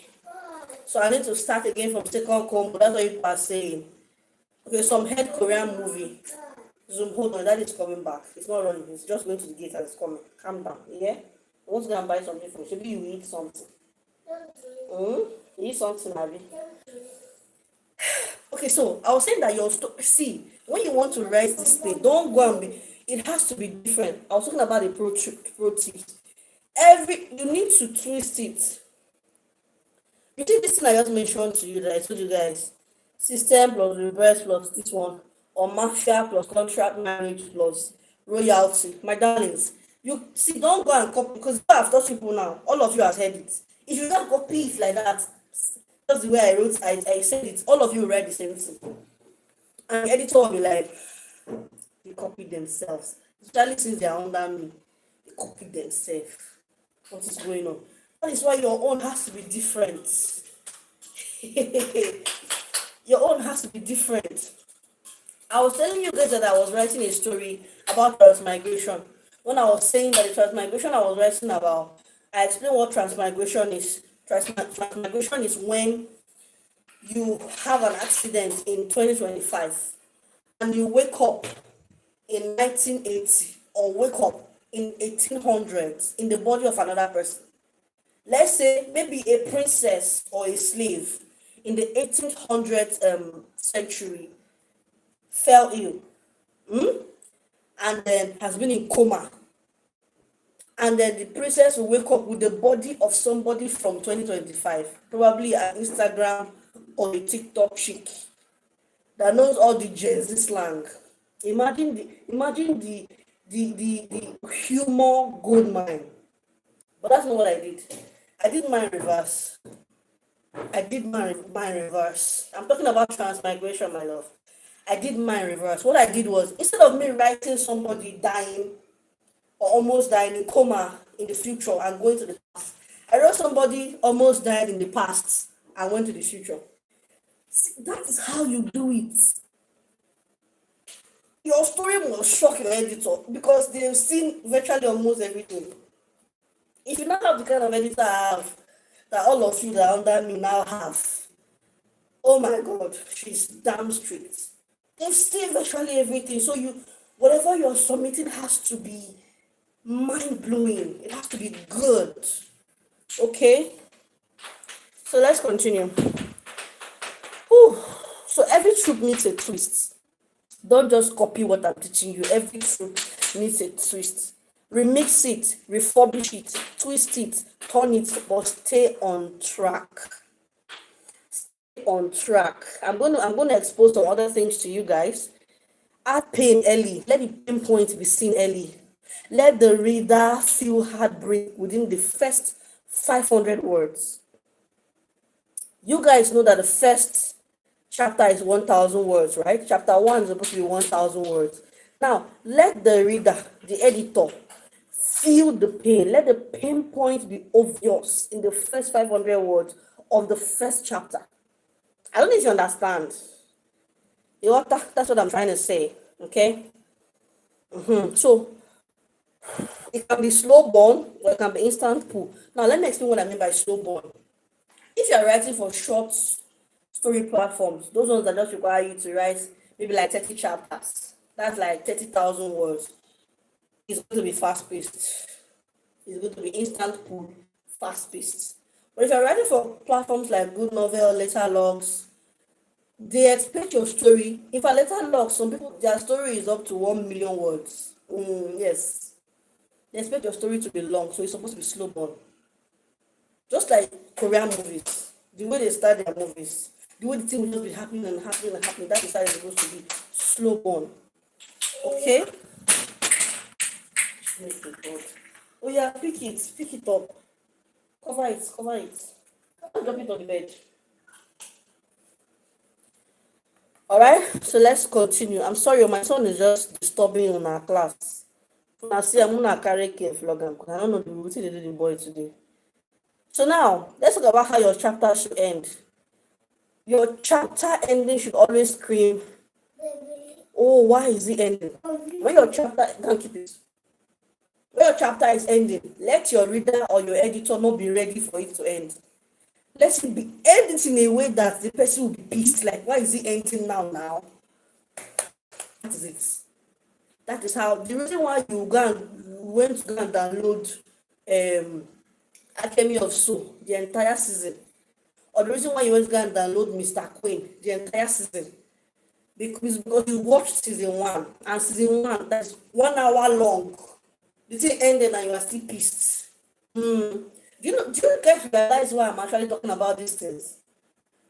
So I need to start again from second combo. That's what you are saying. Okay, some head Korean movie. Zoom, hold on, that is coming back. It's not running, it's just going to the gate and it's coming. Calm down, yeah? I want to go and buy something for you. Maybe you eat something. You eat something, Abby. Okay, so I was saying that your story, see, when you want to write this thing, don't go and be, it has to be different. I was talking about the pro tips. You need to twist it. You think this thing I just mentioned to you that I told you guys, system plus reverse plus this one, or mafia plus contract marriage plus royalty, my darlings, you see, don't go and copy, because I've taught people now, all of you have heard it. If you don't copy it like that, just the way I said it, all of you read the same thing. And the editor will be like, they copy themselves. Especially since they are under me, they copy themselves. What is going on? That is why your own has to be different. Your own has to be different. I was telling you guys that I was writing a story about transmigration. When I was saying that the transmigration I was writing about, I explained what transmigration is. Transmigration is when you have an accident in 2025 and you wake up in 1980 or wake up in 1800s in the body of another person. Let's say maybe a princess or a slave in the 1800th century fell ill, and then has been in coma, and then the princess will wake up with the body of somebody from 2025, probably an Instagram or a TikTok chick that knows all the Gen Z slang. Imagine the humor gold mine. But that's not what I did. I did mine reverse. Mine reverse. I'm talking about transmigration, my love. I did mine reverse. What I did was, instead of me writing somebody dying or almost dying in coma in the future and going to the past, I wrote somebody almost died in the past and went to the future. See, that is how you do it. Your story must shock your editor because they've seen virtually almost everything. If you not have the kind of editor I have, that all of you that are under me now have, oh my God, she's damn strict. They've seen virtually everything. So whatever you're submitting has to be mind blowing. It has to be good. Okay? So let's continue. Whew. So every troop needs a twist. Don't just copy what I'm teaching you. Every troop needs a twist. Remix it, refurbish it, twist it, turn it, but stay on track. Stay on track. I'm gonna expose some other things to you guys. Add pain early. Let the pain point be seen early. Let the reader feel heartbreak within the first 500 words. You guys know that the first chapter is 1,000 words, right? Chapter 1 is supposed to be 1,000 words. Now, let the reader, the editor, feel the pain. Let the pain point be obvious in the first 500 words of the first chapter. I don't know if you understand. That's what I'm trying to say. Okay? So, it can be slow burn or it can be instant pull. Now, let me explain what I mean by slow burn. If you're writing for short story platforms, those ones that just require you to write maybe like 30 chapters, that's like 30,000 words, it's going to be fast paced. It's going to be instant pull, fast paced. But if you're writing for platforms like Good Novel, Letter Logs, they expect your story. If a Letter Logs, some people, their story is up to 1 million words. Yes. They expect your story to be long, so it's supposed to be slow burn. Just like Korean movies, the way they start their movies, the way the thing will just be happening and happening and happening, that is how it's supposed to be. Slow burn. Okay? Oh yeah, pick it up. Cover it. Don't drop it on the bed. Alright, so let's continue. I'm sorry, my son is just disturbing in our class. Now see, I'm gonna carry care flog him because I don't know the routine they do the boy today. So now, let's talk about how your chapter should end. Your chapter ending should always scream, oh, why is it ending? When your chapter, don't keep it. When your chapter is ending, let your reader or your editor not be ready for it to end. Let it be ended in a way that the person will be pissed. Like, why is it ending now? That is it. That is how the reason why you went to go and download Academy of Soul the entire season, or the reason why you went to go and download Mr. Queen the entire season, because you watched season 1, and season 1 that's 1 hour long. The thing ended and you are still pissed. Do you guys realize why I'm actually talking about these things?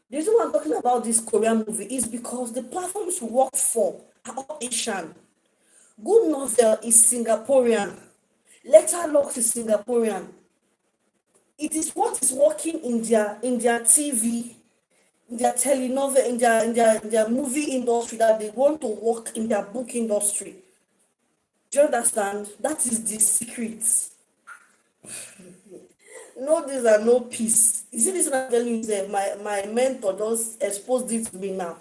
The reason why I'm talking about this Korean movie is because the platforms you work for are all Asian. Good Novel is Singaporean. Letterboxd is Singaporean. It is what is working in their TV, in their telenovel, in their movie industry that they want to work in their book industry. Do you understand? That is the secret. No, these are no peace. You see, this one I'm telling you, my mentor just exposed it to me now.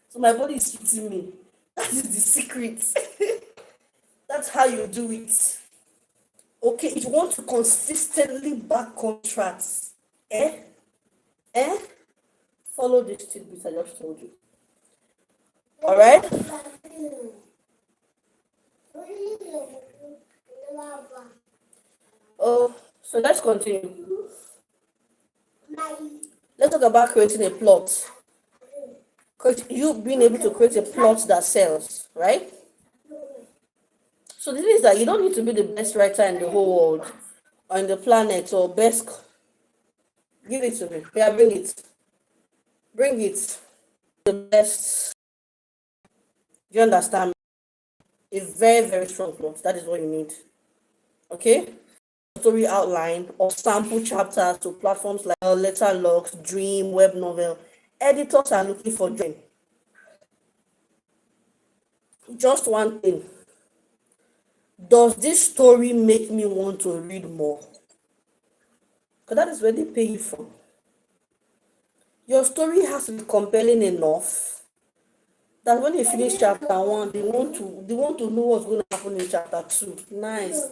So my body is hitting me. That is the secret. That's how you do it. Okay, if you want to consistently back contracts, follow this tidbit I just told you. All right. Oh, so let's continue. Let's talk about creating a plot. You being able to create a plot that sells, right? So this means that you don't need to be the best writer in the whole world or in the planet or best. Give it to me. Yeah, bring it. Bring it. The best. Do you understand? A very, very strong plot. That is what you need. Okay? Story outline or sample chapters to platforms like Letterboxd, Dream, Web Novel. Editors are looking for join. Just one thing. Does this story make me want to read more? Because that is where they pay you from. Your story has to be compelling enough that when you finish chapter 1, they want to know what's going to happen in chapter 2. Nice.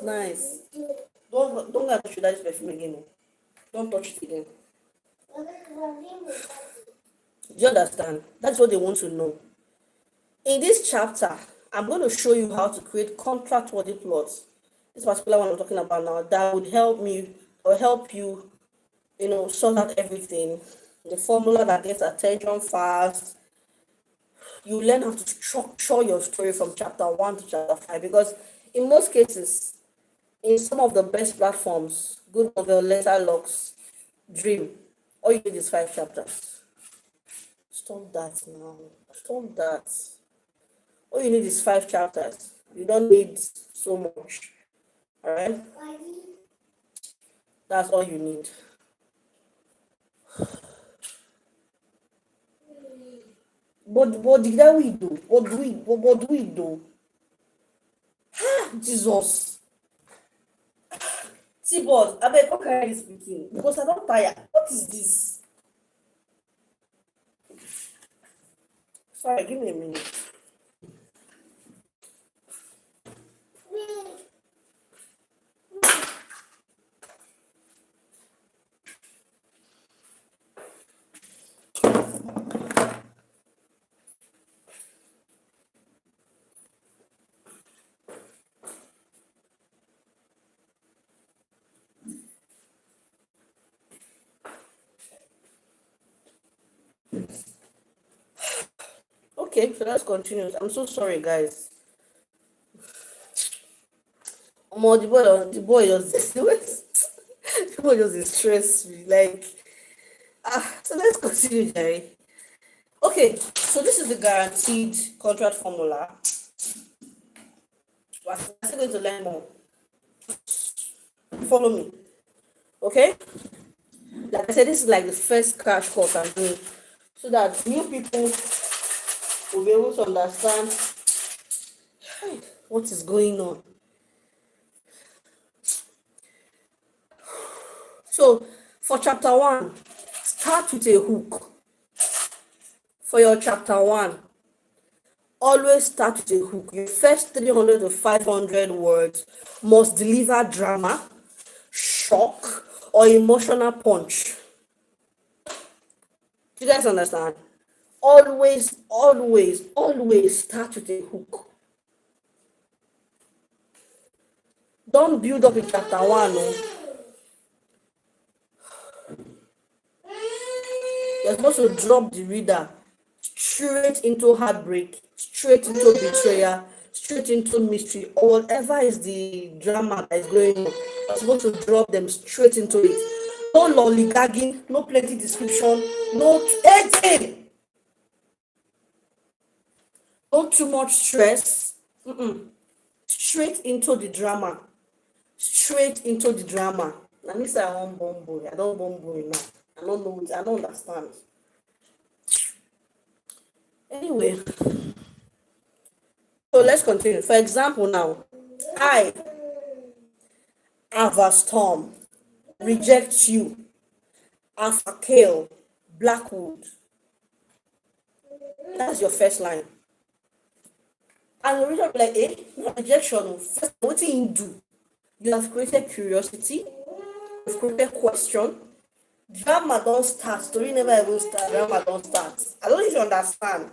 Don't go to that perfume again. Don't touch it again. Do you understand? That's what they want to know. In this chapter, I'm going to show you how to create contract-worthy plots. This particular one I'm talking about now, that would help me or help you, sort out everything. The formula that gets attention fast. You learn how to structure your story from chapter 1 to chapter 5, because in most cases, in some of the best platforms, Good Novel, Letterboxd, Dream, all you need is 5 chapters. Stop that now. Stop that. All you need is 5 chapters. You don't need so much. All right? That's all you need. What did that we do? What do we do? Jesus. See, boss, I beg, come carry this speaking because I don't tire. What is this? Sorry, give me a minute. Okay, so let's continue. I'm so sorry, guys. The boy just the boy just stress me. Like, so let's continue, Jerry. Okay, so this is the guaranteed contract formula. We're still going to learn more. Follow me. Okay? Like I said, this is like the first crash course I'm doing. So that new people will be able to understand what is going on. So for chapter 1, start with a hook. For your chapter 1, always start with a hook. Your first 300 to 500 words must deliver drama, shock, or emotional punch. Do you guys understand? Always, always, always start with a hook. Don't build up in chapter 1. No. You're supposed to drop the reader straight into heartbreak, straight into betrayal, straight into mystery, or whatever is the drama that is going on. You're supposed to drop them straight into it. No lollygagging, no plenty description, no anything. Not too much stress. Straight into the drama. Straight into the drama. Na me say I wan born boy. I don't born boy now. I don't know it. I don't understand. Anyway, so let's continue. For example, now, I have a storm, reject you, have a kale, blackwood. That's your first line. And the reader be like, no rejection. First, what do you do? You have created curiosity, you've created question. Drama don't start. Story never even start. Drama don't start. I don't even understand.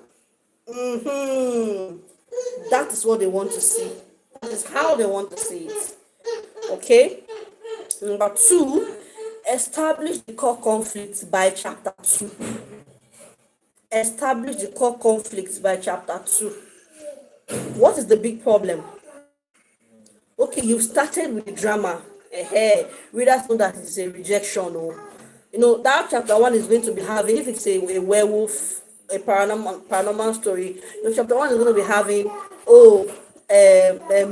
That is what they want to see. That is how they want to see it. Okay. Number 2, establish the core conflicts by chapter 2. Establish the core conflicts by chapter 2. What is the big problem? Okay, you started with the drama. Readers know that it's a rejection. That chapter 1 is going to be having, if it's a werewolf, a paranormal story, chapter 1 is going to be having,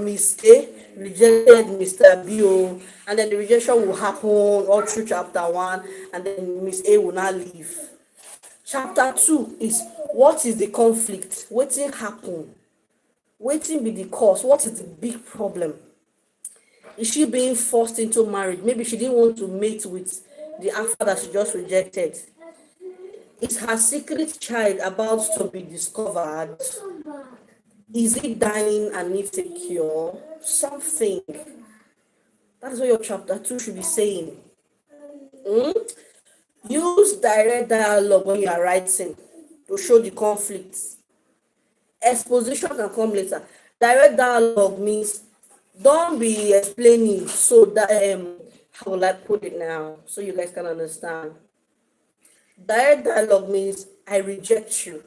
Miss A rejected Mr. B, and then the rejection will happen all through chapter 1, and then Miss A will not leave. Chapter 2 is, what is the conflict? Wetin happen? Wetin be the cause? What is the big problem? Is she being forced into marriage? Maybe she didn't want to mate with the alpha that she just rejected. Is her secret child about to be discovered? Is it dying and needs a cure? Something. That is what your chapter 2 should be saying. Use direct dialogue when you are writing to show the conflicts. Exposition can come later. Direct dialogue means don't be explaining so that how will I put it now so you guys can understand. Direct dialogue means I reject you.